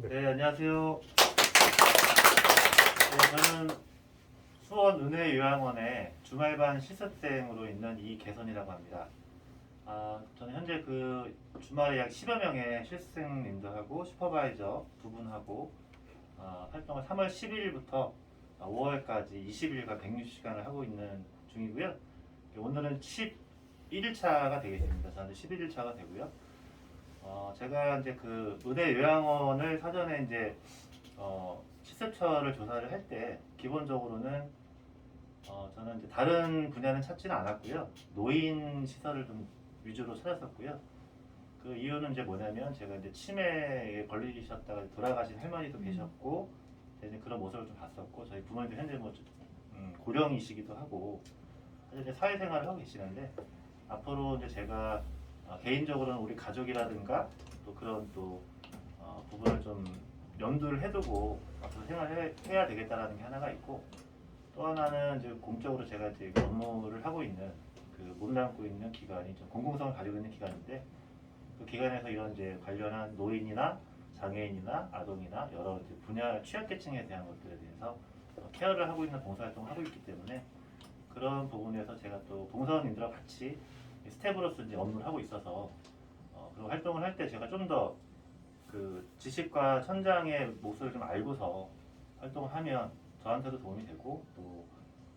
네, 안녕하세요. 저는 수원 은혜요양원의 주말반 실습생으로 있는 이개선이라고 합니다. 저는 현재 그 주말에 약 10여 명의 실습생님들하고 슈퍼바이저 두 분하고 활동을 3월 11일부터 5월까지 20일간 160시간을 하고 있는 중이고요. 오늘은 11일차가 되겠습니다. 저는 11일차가 되고요. 제가 이제 그 의대 요양원을 사전에 이제 실습처를 조사를 할 때 기본적으로는 저는 이제 다른 분야는 찾지는 않았고요. 노인 시설을 좀 위주로 찾았었고요. 그 이유는 이제 뭐냐면 제가 이제 치매에 걸리셨다가 돌아가신 할머니도 계셨고 이제 그런 모습을 좀 봤었고 저희 부모님도 현재 뭐 고령이시기도 하고 이제 사회생활을 하고 계시는데 앞으로 이제 제가 개인적으로는 우리 가족이라든가 또 그런 또 부분을 좀 염두를 해두고 앞으로 생활해야 되겠다라는 게 하나가 있고 또 하나는 이제 공적으로 제가 이제 업무를 하고 있는 그 몸담고 있는 기관이 좀 공공성을 가지고 있는 기관인데 그 기관에서 이런 이제 관련한 노인이나 장애인이나 아동이나 여러 이제 분야 취약계층에 대한 것들에 대해서 케어를 하고 있는 봉사활동을 하고 있기 때문에 그런 부분에서 제가 또 봉사원님들과 같이 스텝으로서 이제 업무를 하고 있어서 그리고 활동을 할 때 제가 좀 더 그 지식과 천장의 몫을 좀 알고서 활동을 하면 저한테도 도움이 되고 또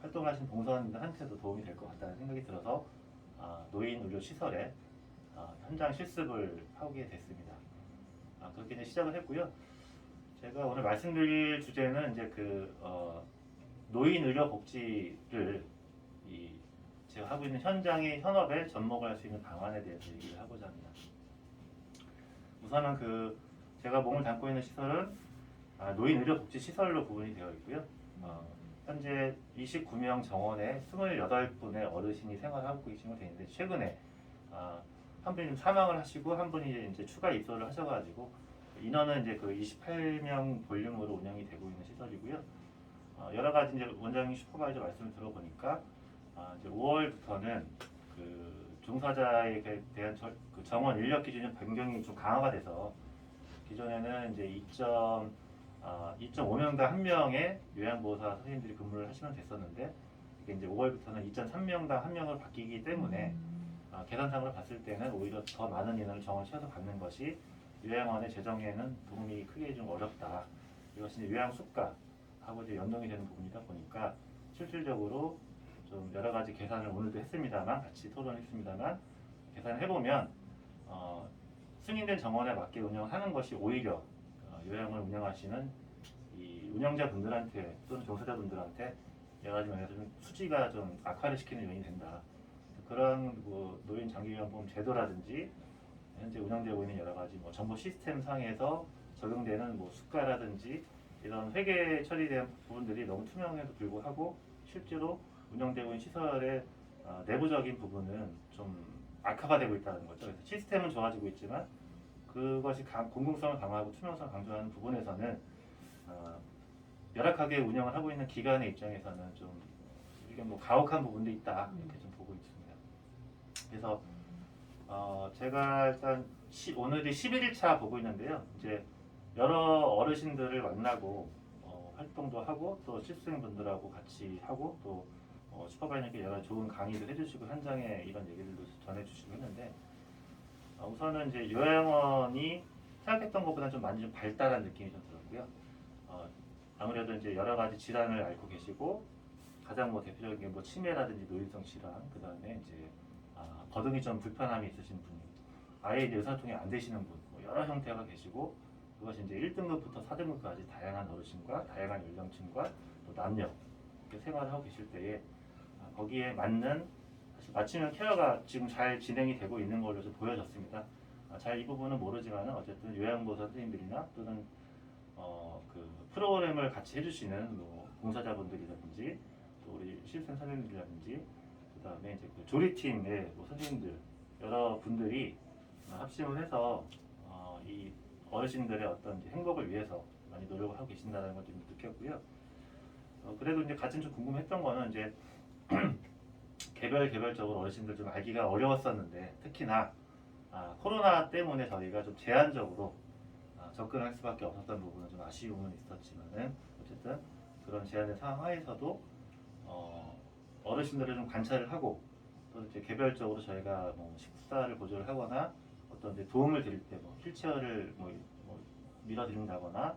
활동을 하신 봉사원님들한테도 도움이 될 것 같다는 생각이 들어서 노인 의료 시설에 현장 실습을 하게 됐습니다. 그렇게 이제 시작을 했고요. 제가 오늘 말씀드릴 주제는 이제 그 노인 의료 복지를 제가 하고 있는 현장의 현업에 접목을 할 수 있는 방안에 대해서 얘기를 하고자 합니다. 우선은 그 제가 몸을 담고 있는 시설은 노인 의료 복지 시설로 구분이 되어 있고요. 현재 29명 정원에 28분의 어르신이 생활하고 계시는 게 되는데 최근에 한 분이 좀 사망을 하시고 한 분이 이제 추가 입소를 하셔가지고 인원은 이제 그 28명 볼륨으로 운영이 되고 있는 시설이고요. 여러 가지 이제 원장님 슈퍼바이저 말씀을 들어보니까 이제 5월부터는 그 종사자에 대한 그 정원 인력 기준이 변경이 좀 강화가 돼서 기존에는 이제 2.5명당 1명의 요양보호사 선생님들이 근무를 하시면 됐었는데 이게 이제 5월부터는 2.3명당 1명으로 바뀌기 때문에 계산상으로 봤을 때는 오히려 더 많은 인원을 정원 채워서 받는 것이 요양원의 재정에는 도움이 크게 좀 어렵다. 이것이 이제 요양 수가하고 이제 연동이 되는 부분이다 보니까 실질적으로 좀 여러 가지 계산을 오늘도 했습니다만 같이 토론했습니다만 계산을 해보면 승인된 정원에 맞게 운영하는 것이 오히려 요양을 운영하시는 이 운영자분들한테 또는 종사자분들한테 여러 가지 면에서 좀 수지가 좀 악화를 시키는 요인이 된다. 그런 뭐 노인 장기요양보험 제도라든지 현재 운영되고 있는 여러 가지 뭐 정보 시스템 상에서 적용되는 뭐 수가라든지 이런 회계 처리된 부분들이 너무 투명해도 불구하고 실제로 운영되고 있는 시설의 내부적인 부분은 좀 악화가 되고 있다는 거죠. 그래서 시스템은 좋아지고 있지만 그것이 공공성을 강화하고 투명성을 강조하는 부분에서는 열악하게 운영을 하고 있는 기관의 입장에서는 좀 이게 뭐 가혹한 부분도 있다 이렇게 좀 보고 있습니다. 그래서 제가 일단 오늘이 11일차 보고 있는데요. 이제 여러 어르신들을 만나고 활동도 하고 또 실습생분들하고 같이 하고 또 슈퍼바이저께 여러 좋은 강의도 해주시고 현장에 이런 얘기들도 전해주시고 했는데 우선은 이제 요양원이 생각했던 것보다 좀 많이 좀 발달한 느낌이 좀 들었고요. 아무래도 이제 여러 가지 질환을 앓고 계시고 가장 뭐 대표적인 게 뭐 치매라든지 노인성 질환, 그 다음에 이제 거동이 좀 불편함이 있으신 분, 아예 이제 의사소통이 안 되시는 분, 뭐 여러 형태가 계시고 그것이 이제 1등급부터 4등급까지 다양한 어르신과 다양한 연령층과 또 남녀 이렇게 생활을 하고 계실 때에 거기에 맞는 사실 맞춤형 케어가 지금 잘 진행이 되고 있는 걸로 좀 보여졌습니다. 잘 이 부분은 모르지만은 어쨌든 요양보호사 선생님들이나 또는 그 프로그램을 같이 해주시는 뭐 봉사자분들이라든지 또 우리 실습 선생님들이라든지 그 다음에 이제 그 조리팀의 뭐 선생님들 여러 분들이 합심을 해서 이 어르신들의 어떤 이제 행복을 위해서 많이 노력을 하고 계신다는 걸 좀 느꼈고요. 그래도 이제 같이 좀 궁금했던 거는 이제 개별적으로 어르신들 좀 알기가 어려웠었는데 특히나 코로나 때문에 저희가 좀 제한적으로 접근할 수밖에 없었던 부분은 좀 아쉬움은 있었지만은 어쨌든 그런 제한된 상황 하에서도 어르신들을 좀 관찰을 하고 또 이제 개별적으로 저희가 뭐 식사를 보조를 하거나 어떤 이제 도움을 드릴 때 뭐 휠체어를 뭐 밀어드린다거나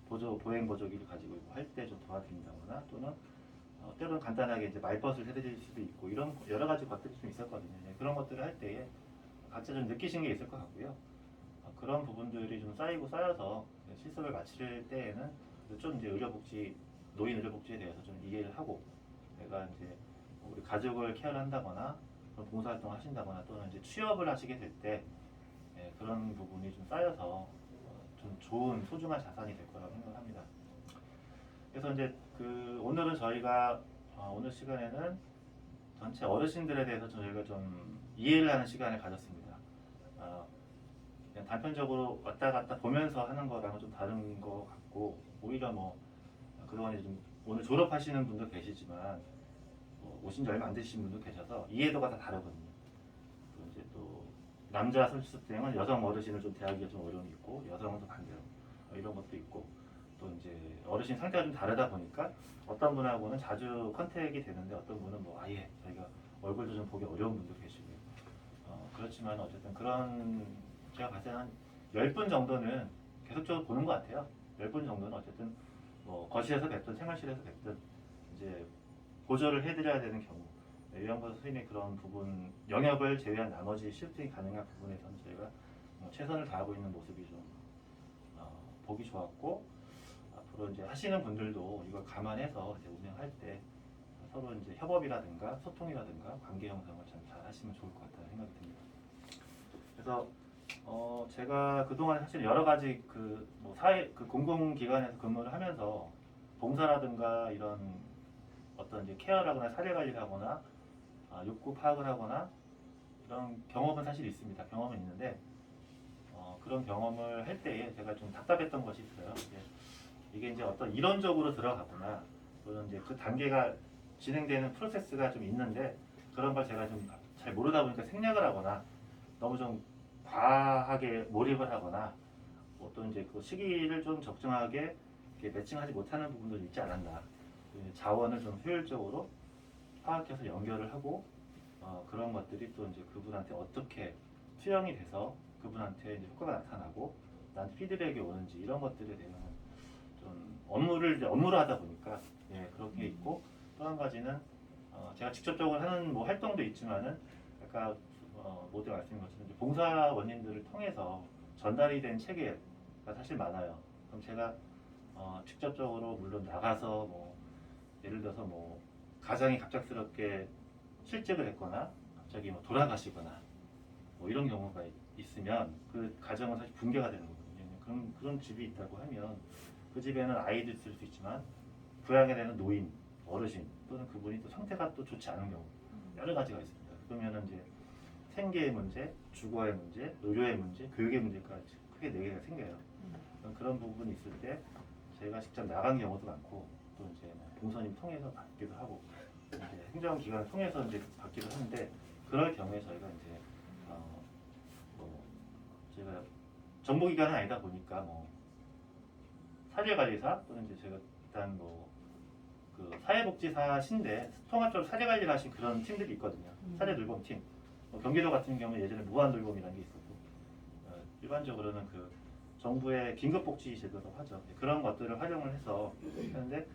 보행 보조기를 가지고 할 때 좀 도와드린다거나 또는 때로는 간단하게 이제 말벗을 해드릴 수도 있고 이런 여러 가지 것들이 좀 있었거든요. 그런 것들을 할 때에 각자 좀 느끼신 게 있을 것 같고요. 그런 부분들이 좀 쌓이고 쌓여서 실습을 마칠 때에는 좀 이제 노인 의료복지에 대해서 좀 이해를 하고 내가 이제 우리 가족을 케어를 한다거나 그런 봉사활동을 하신다거나 또는 이제 취업을 하시게 될 때 그런 부분이 좀 쌓여서 좀 좋은 소중한 자산이 될 거라고 생각합니다. 그래서 이제 오늘은 저희가 오늘 시간에는 전체 어르신들에 대해서 저희가 좀 이해를 하는 시간을 가졌습니다. 그냥 단편적으로 왔다 갔다 보면서 하는 거랑은 좀 다른 것 같고 오히려 뭐 그동안 좀 오늘 졸업하시는 분도 계시지만 오신 지 얼마 안 되신 분도 계셔서 이해도가 다 다르거든요. 또 이제 또 남자 선수생은 여성 어르신을 좀 대하기가 좀 어려움이 있고 여성은 또 반대로 이런 것도 있고 또 이제 어르신 상태가 좀 다르다 보니까 어떤 분하고는 자주 컨택이 되는데 어떤 분은 뭐 아예 저희가 얼굴도 좀 보기 어려운 분도 계시고요. 그렇지만 어쨌든 그런 제가 봤을 때는 한 10분 정도는 계속적으로 보는 것 같아요. 10분 정도는 어쨌든 뭐 거실에서 뵙든 생활실에서 뵙든 이제 보조를 해드려야 되는 경우 유영보 선생님의 그런 부분 영역을 제외한 나머지 실증이 가능한 부분에서는 저희가 최선을 다하고 있는 모습이 좀 보기 좋았고 앞으로 이제 하시는 분들도 이걸 감안해서 이제 운영할 때 서로 이제 협업이라든가 소통이라든가 관계 형성을 참 잘 하시면 좋을 것 같다는 생각이 듭니다. 그래서 제가 그동안 사실 여러 가지 뭐 사회 공공기관에서 근무를 하면서 봉사라든가 이런 어떤 이제 케어라거나 사례 관리를 하거나 욕구 파악을 하거나 이런 경험은 사실 있습니다. 경험은 있는데 그런 경험을 할 때에 제가 좀 답답했던 것이 있어요. 이게 이제 어떤 이론적으로 들어가거나 또는 이제 그 단계가 진행되는 프로세스가 좀 있는데 그런 걸 제가 좀 잘 모르다 보니까 생략을 하거나 너무 좀 과하게 몰입을 하거나 또 이제 그 시기를 좀 적정하게 이렇게 매칭하지 못하는 부분도 있지 않았나. 자원을 좀 효율적으로 파악해서 연결을 하고 그런 것들이 또 이제 그분한테 어떻게 투영이 돼서 그분한테 이제 효과가 나타나고 나한테 피드백이 오는지 이런 것들에 대한 좀 업무로 하다 보니까 그렇게 있고 또 한 가지는 제가 직접적으로 하는 뭐 활동도 있지만은 아까 모두 말씀인 것처럼 이제 봉사원님들을 통해서 전달이 된 체계가 사실 많아요. 그럼 제가 직접적으로 물론 나가서 뭐 예를 들어서 뭐 가장이 갑작스럽게 실직을 했거나 갑자기 뭐 돌아가시거나 뭐 이런 경우가 있으면 그 가정은 사실 붕괴가 되는 거거든요. 그런 집이 있다고 하면 그 집에는 아이도 있을 수 있지만 부양해야 되는 노인, 어르신 또는 그분이 또 상태가 또 좋지 않은 경우 여러 가지가 있습니다. 그러면은 이제 생계의 문제, 주거의 문제, 의료의 문제, 교육의 문제까지 크게 4개가 생겨요. 그런 부분이 있을 때 저희가 직접 나간 경우도 많고 또 이제 봉사님 통해서 받기도 하고 이제 행정기관을 통해서 이제 받기도 하는데 그럴 경우에 저희가 이제 뭐 제가 정보기관은 아니다 보니까 뭐 사례관리사 또는 이제 제가 일단 뭐 그 사회복지사신데 통합적으로 사례관리를 하신 그런 팀들이 있거든요. 사례돌봄팀. 경기도 같은 경우는 예전에 무한돌봄이라는 게 있었고 일반적으로는 그 정부의 긴급복지 제도라고 하죠. 그런 것들을 활용을 해서 하는데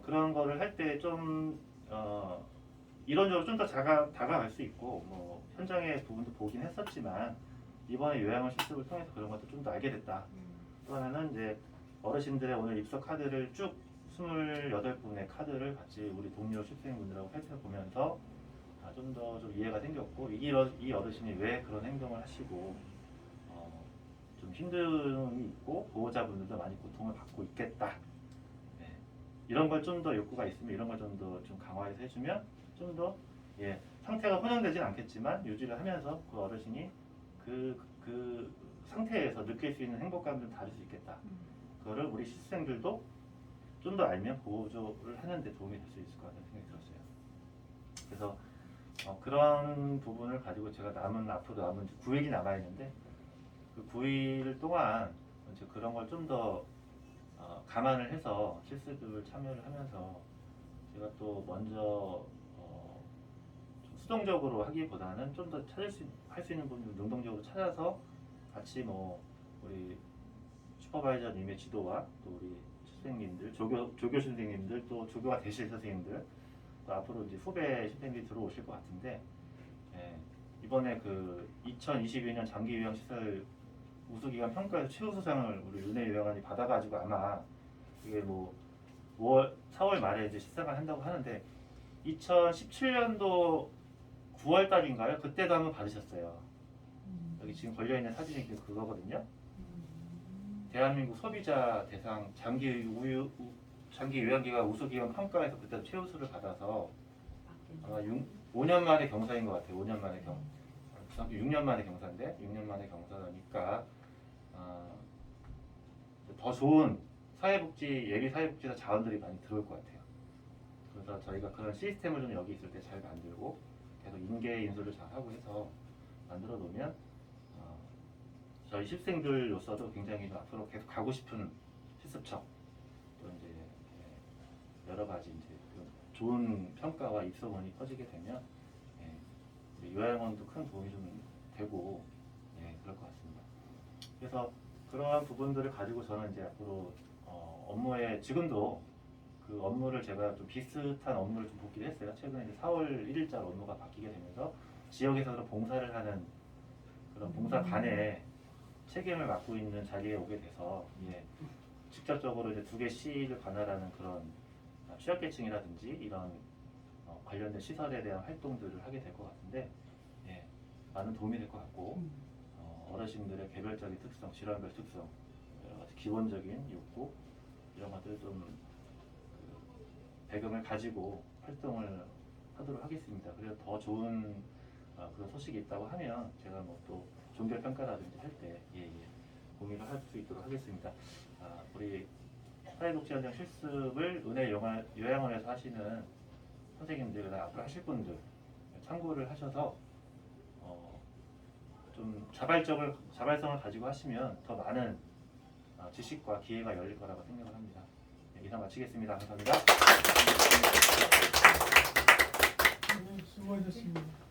그런 거를 할 때 좀 이론적으로 좀 더 다가갈 수 있고 뭐 현장의 부분도 보긴 했었지만 이번에 요양원 실습을 통해서 그런 것도 좀 더 알게 됐다. 또 하나는 이제 어르신들의 오늘 입석 카드를 쭉 28분의 카드를 같이 우리 동료 실생분들하고 살펴보면서 좀 더 좀 이해가 생겼고 이 어르신이 왜 그런 행동을 하시고 좀 힘듦이 있고 보호자분들도 많이 고통을 받고 있겠다. 이런 걸 좀 더 욕구가 있으면 이런 걸 좀 더 좀 강화해서 해주면 좀 더 상태가 혼용되진 않겠지만 유지를 하면서 그 어르신이 그 상태에서 느낄 수 있는 행복감을 좀 다룰 수 있겠다. 그거를 우리 실생들도 좀 더 알면 보조를 하는 데 도움이 될 수 있을 것 같다는 생각이 들었어요. 그래서 그런 부분을 가지고 제가 앞으로 남은 9일이 남아 있는데 그 9일 동안 이제 그런 걸 좀 더 감안을 해서 실습을 참여를 하면서 제가 또 먼저 좀 수동적으로 하기보다는 좀 더 할 수 있는 부분 능동적으로 찾아서 같이 뭐 우리 슈퍼바이저님의 지도와 또 우리 선생님들 조교 선생님들 또 조교가 되실 선생님들 또 앞으로 이제 후배 선생님들이 들어오실 것 같은데 예, 이번에 그 2022년 장기 요양 시설 우수기관 평가에서 최우수상을 우리 윤회 요양원이 받아가지고 아마 이게 뭐 4월 말에 이제 시상을 한다고 하는데 2017년도 9월 달인가요? 그때도 한번 받으셨어요. 여기 지금 걸려 있는 사진이 그거거든요. 대한민국 소비자 대상 장기 요양기관 우수기관 평가에서 그때 최우수를 받아서 아마 5년 만에 경사인 것 같아요. 5년 만에 6년 만에 경사인데 6년 만에 경사니까 더 좋은 예비 사회복지사 자원들이 많이 들어올 것 같아요. 그래서 저희가 그런 시스템을 좀 여기 있을 때 잘 만들고 계속 인계 인수를 잘 하고 해서 만들어 놓으면 저희 실생들로서도 굉장히 앞으로 계속 가고 싶은 실습청 또 이제 여러 가지 이제 좋은 평가와 입소문이 퍼지게 되면 요양원도 큰 도움이 좀 되고 그럴 것 같습니다. 그래서 그러한 부분들을 가지고 저는 이제 앞으로 업무에 지금도 그 업무를 제가 좀 비슷한 업무를 좀 복귀를 했어요. 최근에 이제 4월 1일자로 업무가 바뀌게 되면서 지역에서 그런 봉사를 하는 그런 봉사관의 책임을 맡고 있는 자리에 오게 돼서 직접적으로 이제 2개 시를 관할하는 그런 취약계층이라든지 이런 관련된 시설에 대한 활동들을 하게 될 것 같은데 많은 도움이 될 것 같고 어르신들의 개별적인 특성, 질환별 특성, 여러 가지 기본적인 욕구 이런 것들을 좀 배경을 가지고 활동을 하도록 하겠습니다. 그래서 더 좋은 그런 소식이 있다고 하면 제가 뭐 또 종결 평가라든지 할 때 공유를 할 수 있도록 하겠습니다. 우리 사회복지 현장 실습을 은혜 요양원에서 하시는 선생님들, 그다음 앞으로 하실 분들 참고를 하셔서 좀 자발성을 가지고 하시면 더 많은 지식과 기회가 열릴 거라고 생각을 합니다. 이상 마치겠습니다. 감사합니다. 수고하셨습니다.